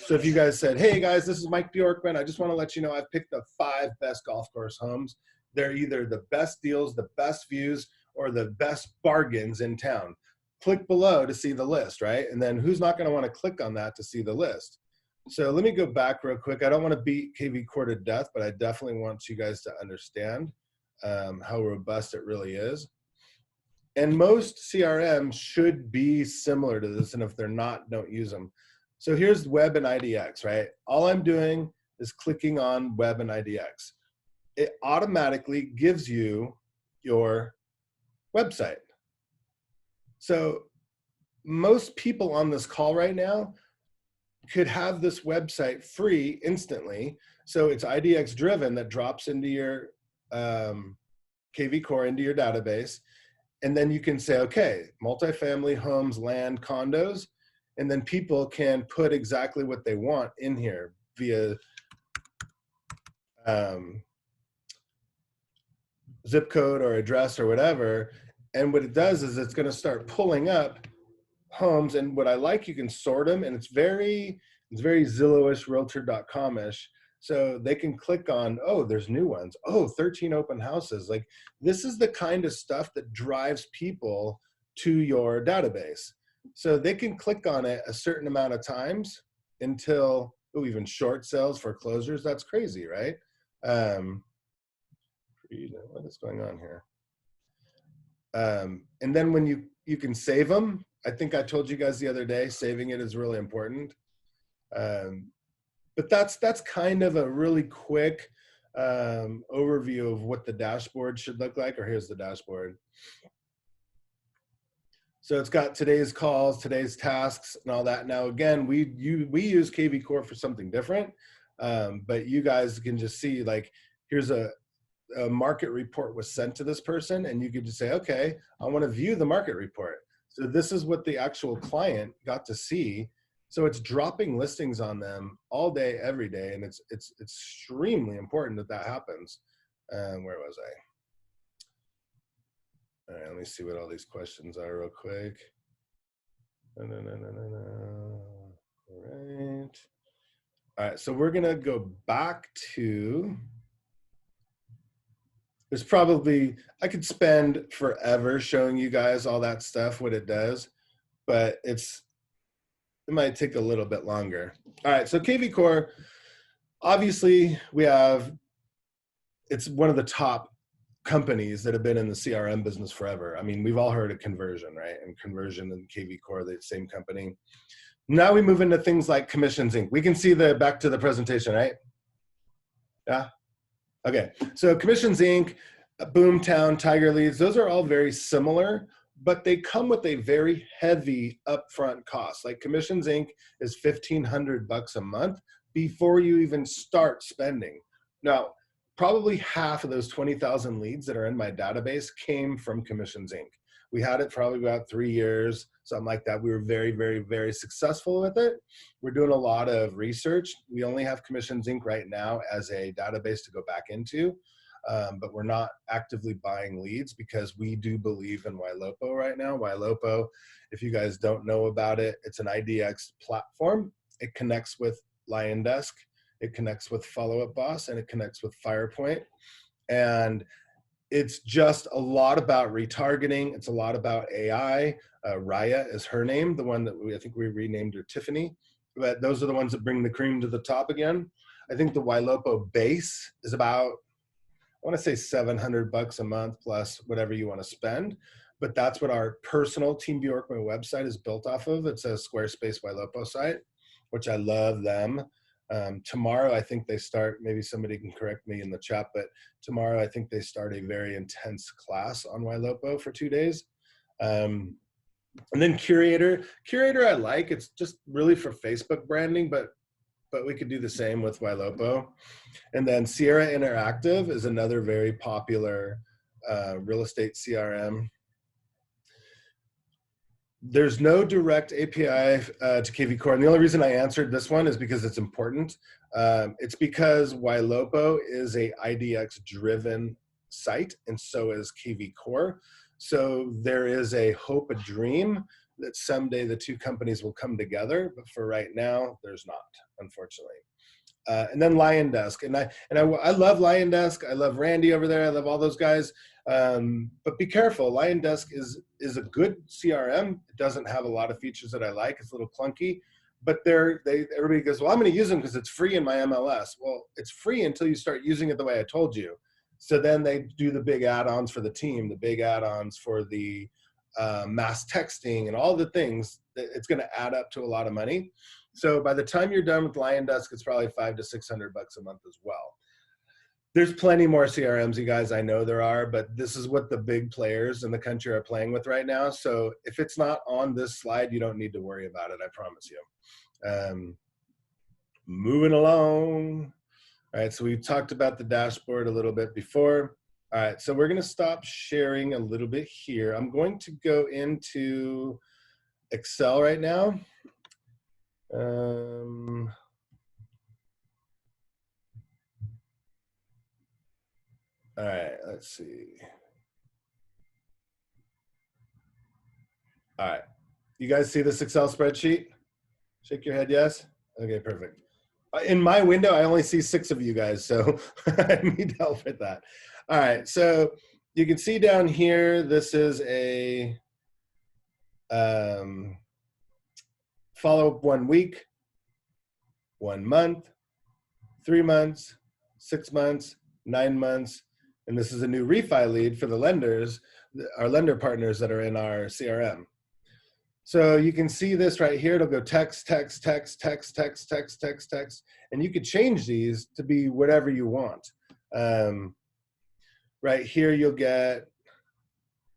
So if you guys said, hey guys, this is Mike Bjorkman, I just want to let you know I've picked the 5 best golf course homes. They're either the best deals, the best views, or the best bargains in town. Click below to see the list, right? And then who's not going to want to click on that to see the list? So let me go back real quick. I don't want to beat KV Core to death, but I definitely want you guys to understand how robust it really is. And most CRMs should be similar to this, and if they're not, don't use them. So here's web and IDX, right? All I'm doing is clicking on web and IDX. It automatically gives you your website. So most people on this call right now could have this website free instantly. So it's IDX driven that drops into your KV Core, into your database. And then you can say, okay, multifamily homes, land, condos, and then people can put exactly what they want in here via zip code or address or whatever. And what it does is it's going to start pulling up homes. And what I like, you can sort them, and it's very Zillow-ish, realtor.com-ish. So they can click on, oh, there's new ones. Oh, 13 open houses. Like, this is the kind of stuff that drives people to your database. So they can click on it a certain amount of times until, oh, even short sales, foreclosures. That's crazy, right? What is going on here? And then when you can save them, I think I told you guys the other day, saving it is really important. But that's kind of a really quick overview of what the dashboard should look like. Or here's the dashboard. So it's got today's calls, today's tasks, and all that. Now, again, we use KV Core for something different, but you guys can just see, like, here's a market report was sent to this person, and you could just say, okay, I want to view the market report. So this is what the actual client got to see. So it's dropping listings on them all day, every day, and it's extremely important that that happens. Where was I? All right, let me see what all these questions are real quick. All right. All right, so we're gonna go back to, there's probably, I could spend forever showing you guys all that stuff, what it does, but it might take a little bit longer. All right, so KV Core, obviously it's one of the top companies that have been in the CRM business forever. I mean, we've all heard of Conversion, right? And Conversion and KV Core, the same company. Now we move into things like Commissions Inc. We can see back to the presentation, right? Yeah. Okay, so Commissions Inc., Boomtown, Tiger Leads, those are all very similar, but they come with a very heavy upfront cost. Like Commissions Inc. is $1,500 a month before you even start spending. Now, probably half of those 20,000 leads that are in my database came from Commissions Inc. We had it probably about 3 years, something like that. We were very, very, very successful with it. We're doing a lot of research. We only have Commissions Inc. right now as a database to go back into, but we're not actively buying leads because we do believe in YLOPO right now. YLOPO, if you guys don't know about it, it's an IDX platform. It connects with LionDesk, it connects with Follow Up Boss, and it connects with FirePoint. And it's just a lot about retargeting. It's a lot about AI. Raya is her name, the one that I think we renamed her Tiffany. But those are the ones that bring the cream to the top again. I think the YLOPO base is about, I want to say $700 a month plus whatever you want to spend. But that's what our personal Team Bjorkman website is built off of. It's a Squarespace YLOPO site, which I love them. Tomorrow, I think they start, maybe somebody can correct me in the chat, but tomorrow I think they start a very intense class on YLOPO for 2 days. And then Curator I like, it's just really for Facebook branding, but we could do the same with YLOPO. And then Sierra Interactive is another very popular real estate CRM. There's no direct API to KV Core. And the only reason I answered this one is because it's important. It's because YLOPO is a IDX driven site, and so is KV Core. So there is a hope, a dream that someday the two companies will come together, but for right now, there's not, unfortunately. And then LionDesk, and I love LionDesk. I love Randy over there. I love all those guys. But be careful. LionDesk is a good CRM. It doesn't have a lot of features that I like. It's a little clunky, but everybody goes, well, I'm going to use them because it's free in my MLS. Well, it's free until you start using it the way I told you. So then they do the big add-ons for the team, the big add-ons for the mass texting and all the things. It's going to add up to a lot of money. So by the time you're done with LionDesk, it's probably $500 to $600 a month as well. There's plenty more CRMs, you guys. I know there are, but this is what the big players in the country are playing with right now. So if it's not on this slide, you don't need to worry about it. I promise you. Moving along. All right, so we talked about the dashboard a little bit before. All right, so we're going to stop sharing a little bit here. I'm going to go into Excel right now. All right, let's see. All right, you guys see this Excel spreadsheet? Shake your head, yes? Okay, perfect. In my window, I only see 6 of you guys, so I need help with that. All right, so you can see down here, this is a follow-up 1 week, 1 month, 3 months, 6 months, 9 months, and this is a new refi lead for the lenders, our lender partners that are in our CRM. So you can see this right here. It'll go text, text, text, text, text, text, text, text, and you could change these to be whatever you want. Right here, you'll get,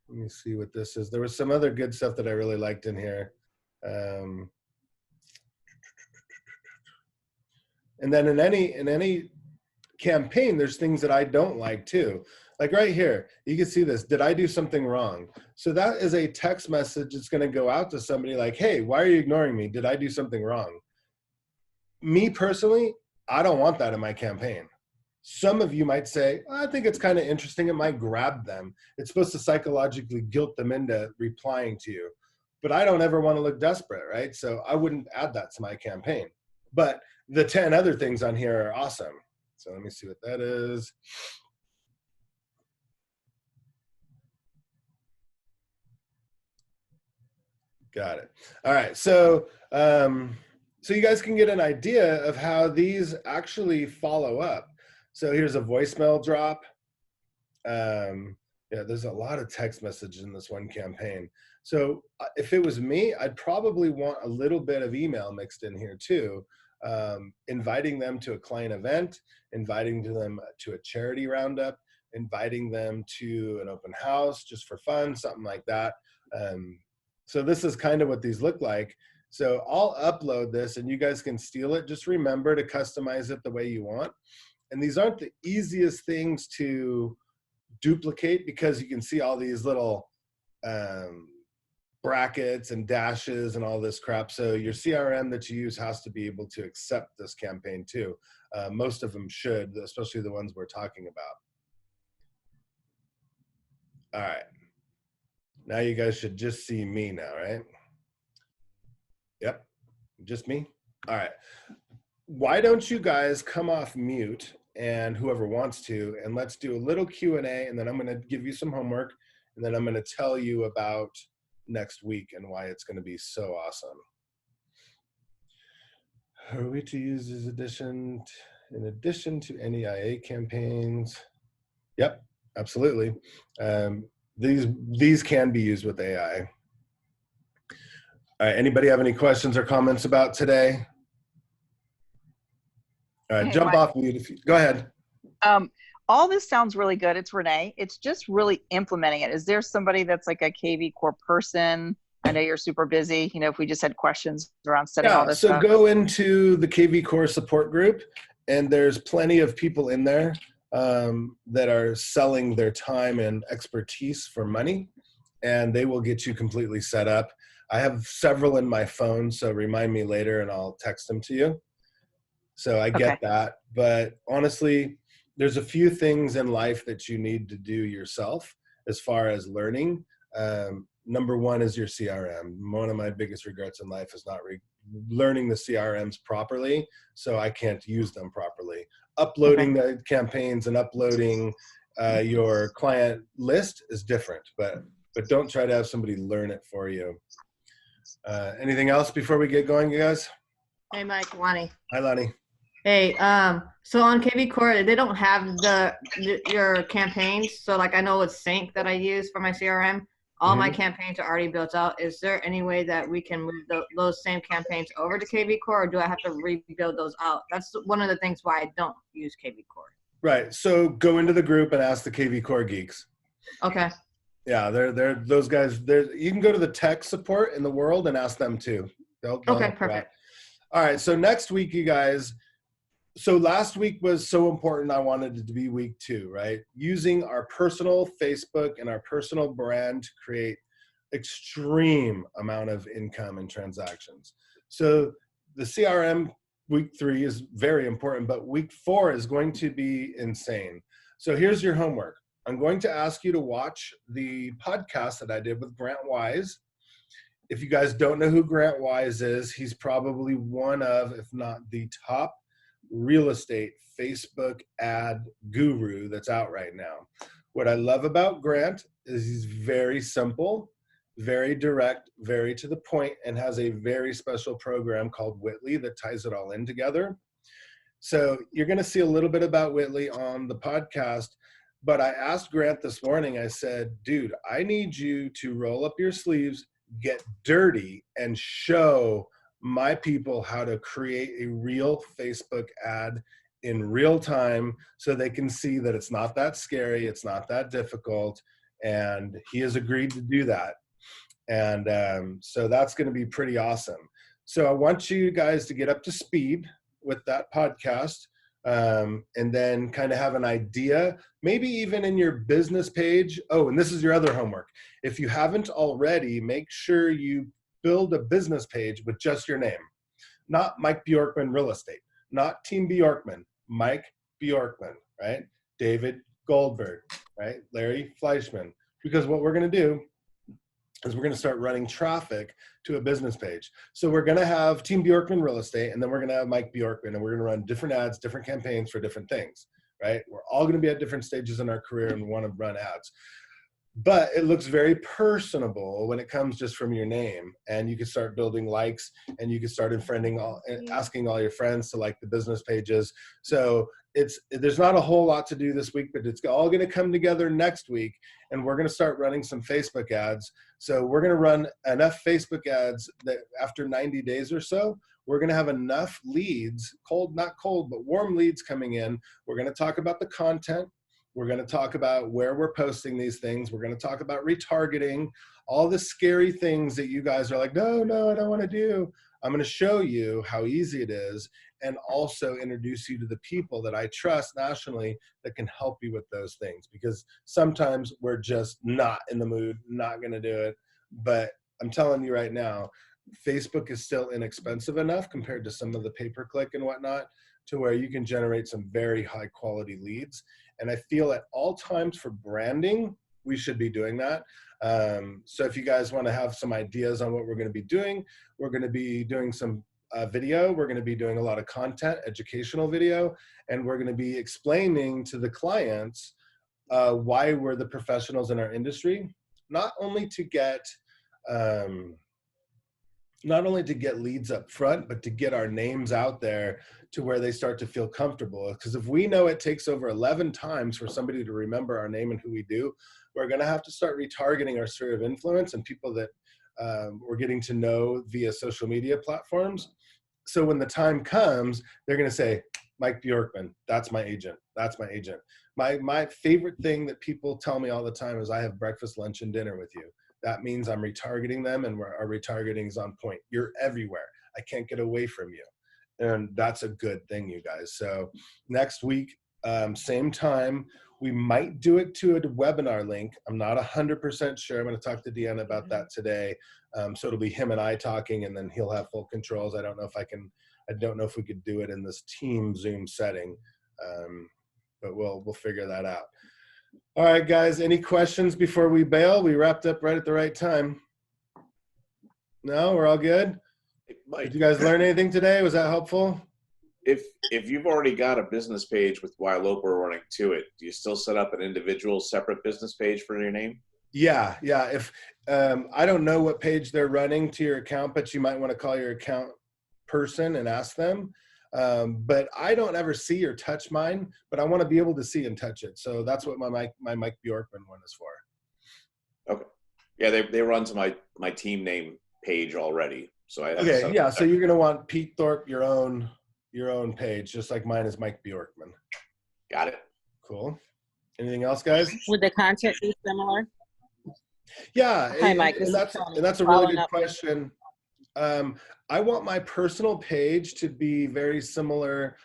let me see what this is. There was some other good stuff that I really liked in here. And then in any campaign, there's things that I don't like too. Like right here, you can see this, did I do something wrong? So that is a text message that's gonna go out to somebody like, hey, why are you ignoring me? Did I do something wrong? Me personally, I don't want that in my campaign. Some of you might say, I think it's kind of interesting, it might grab them. It's supposed to psychologically guilt them into replying to you. But I don't ever wanna look desperate, right? So I wouldn't add that to my campaign. But the 10 other things on here are awesome. So let me see what that is. Got it. All right. So, so you guys can get an idea of how these actually follow up. So here's a voicemail drop. Yeah, there's a lot of text messages in this one campaign. So if it was me, I'd probably want a little bit of email mixed in here too. Inviting them to a client event, inviting them to a charity roundup, inviting them to an open house just for fun, something like that. So this is kind of what these look like. So I'll upload this and you guys can steal it. Just remember to customize it the way you want. And these aren't the easiest things to duplicate because you can see all these little brackets and dashes and all this crap. So your CRM that you use has to be able to accept this campaign too. Most of them should, especially the ones we're talking about. All right. Now you guys should just see me now, right? Yep, just me. All right. Why don't you guys come off mute and whoever wants to, and let's do a little Q&A, and then I'm going to give you some homework, and then I'm going to tell you about next week and why it's going to be so awesome. Are we to use this in addition to any IA campaigns? Yep, absolutely. These can be used with AI. All right, anybody have any questions or comments about today? All right, hey, jump off mute. Go ahead. All this sounds really good. It's Renee. It's just really implementing it. Is there somebody that's like a KV Core person? I know you're super busy. You know, if we just had questions around setting all this up. So go into the KV Core support group, and there's plenty of people in there that are selling their time and expertise for money, and they will get you completely set up. I have several in my phone, so remind me later and I'll text them to you. So I get that, but honestly, there's a few things in life that you need to do yourself as far as learning. Number one is your CRM. One of my biggest regrets in life is not learning the CRMs properly, so I can't use them properly. Uploading the campaigns and uploading your client list is different, but don't try to have somebody learn it for you. Anything else before we get going, you guys? Hey, Mike, Lonnie. Hi, Lonnie. Hey, so on KV Core, they don't have your campaigns. So like I know it's Sync that I use for my CRM. All my campaigns are already built out. Is there any way that we can move those same campaigns over to KV Core, or do I have to rebuild those out? That's one of the things why I don't use KV Core. Right. So go into the group and ask the KV Core geeks. Okay. Yeah, they're those guys. You can go to the tech support in the world and ask them too. They'll okay, perfect. All right. So next week, you guys, So last week was so important. I wanted it to be week 2, right? Using our personal Facebook and our personal brand to create extreme amount of income and transactions. So the CRM week 3 is very important, but week 4 is going to be insane. So here's your homework. I'm going to ask you to watch the podcast that I did with Grant Wise. If you guys don't know who Grant Wise is, he's probably one of, if not the top real estate Facebook ad guru that's out right now. What I love about Grant is he's very simple, very direct, very to the point, and has a very special program called Whitley that ties it all in together. So you're going to see a little bit about Whitley on the podcast, but I asked Grant this morning, I said, dude, I need you to roll up your sleeves, get dirty, and show my people how to create a real Facebook ad in real time so they can see that it's not that scary, it's not that difficult, and he has agreed to do that. And so that's going to be pretty awesome. So I want you guys to get up to speed with that podcast, and then kind of have an idea, maybe even in your business page. Oh, and this is your other homework. If you haven't already, make sure you build a business page with just your name, not Mike Bjorkman Real Estate, not Team Bjorkman, Mike Bjorkman, right? David Goldberg, right? Larry Fleischman. Because what we're going to do is we're going to start running traffic to a business page. So we're going to have Team Bjorkman Real Estate, and then we're going to have Mike Bjorkman, and we're going to run different ads, different campaigns for different things, right? We're all going to be at different stages in our career and want to run ads. But it looks very personable when it comes just from your name, and you can start building likes, and you can start asking all your friends to like the business pages. So there's not a whole lot to do this week, but it's all going to come together next week, and we're going to start running some Facebook ads. So we're going to run enough Facebook ads that after 90 days or so, we're going to have enough leads, not cold, but warm leads coming in. We're going to talk about the content. We're going to talk about where we're posting these things. We're going to talk about retargeting, all the scary things that you guys are like, no, I don't want to do. I'm going to show you how easy it is, and also introduce you to the people that I trust nationally that can help you with those things, because sometimes we're just not in the mood, not going to do it. But I'm telling you right now, Facebook is still inexpensive enough compared to some of the pay-per-click and whatnot to where you can generate some very high quality leads. And I feel at all times for branding, we should be doing that. So if you guys want to have some ideas on what we're going to be doing, we're going to be doing some video. We're going to be doing a lot of content, educational video, and we're going to be explaining to the clients why we're the professionals in our industry, not only to get leads up front, but to get our names out there to where they start to feel comfortable. Because if we know it takes over 11 times for somebody to remember our name and who we do, we're going to have to start retargeting our sphere of influence and people that we're getting to know via social media platforms. So when the time comes, they're going to say, Mike Bjorkman, that's my agent. That's my agent. My favorite thing that people tell me all the time is I have breakfast, lunch, and dinner with you. That means I'm retargeting them, and our retargeting is on point. You're everywhere. I can't get away from you. And that's a good thing, you guys. So next week, same time, we might do it to a webinar link. I'm not 100% sure. I'm going to talk to Deanna about that today. So it'll be him and I talking, and then he'll have full controls. I don't know if we could do it in this team Zoom setting, but we'll figure that out. All right, guys, any questions before we bail? We wrapped up right at the right time. No, we're all good? Mike, did you guys learn anything today? Was that helpful? If you've already got a business page with Ylope running to it, do you still set up an individual separate business page for your name? Yeah. If I don't know what page they're running to your account, but you might want to call your account person and ask them. But I don't ever see or touch mine, but I want to be able to see and touch it. So that's what my Mike Bjorkman one is for. Okay. Yeah, they run to my team name page already. So okay. Yeah. So you're going to want Pete Thorpe, your own page, just like mine is Mike Bjorkman. Got it. Cool. Anything else, guys? Would the content be similar? Yeah. Hi, Mike. And that's a really good question. I want my personal page to be very similar.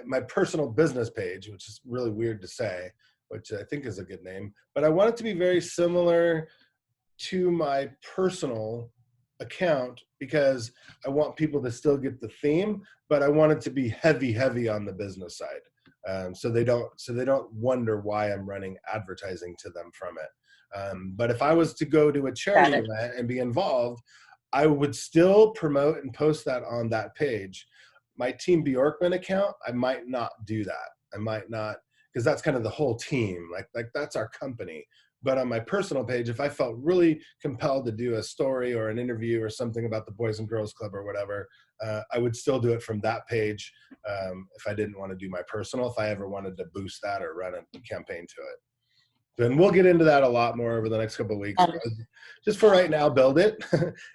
my personal business page, which is really weird to say, which I think is a good name, but I want it to be very similar to my personal account because I want people to still get the theme, but I want it to be heavy on the business side. So they don't wonder why I'm running advertising to them from it. But if I was to go to a charity event and be involved, I would still promote and post that on that page. My Team Bjorkman account, I might not do that. I might not, because that's kind of the whole team. Like that's our company. But on my personal page, if I felt really compelled to do a story or an interview or something about the Boys and Girls Club or whatever, I would still do it from that page if I didn't want to do my personal, if I ever wanted to boost that or run a campaign to it. Then we'll get into that a lot more over the next couple of weeks. Just for right now, build it.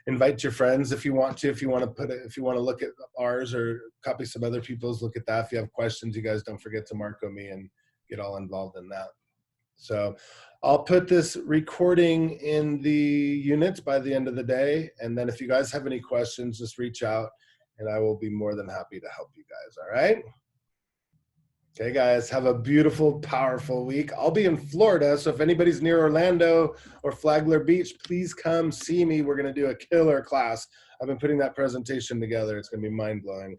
Invite your friends if you want to. If you want to if you want to look at ours or copy some other people's, look at that. If you have questions, you guys don't forget to Marco me and get all involved in that. So I'll put this recording in the units by the end of the day. And then if you guys have any questions, just reach out and I will be more than happy to help you guys. All right. Okay, guys, have a beautiful, powerful week. I'll be in Florida, so if anybody's near Orlando or Flagler Beach, please come see me. We're going to do a killer class. I've been putting that presentation together. It's going to be mind-blowing.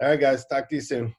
All right, guys, talk to you soon.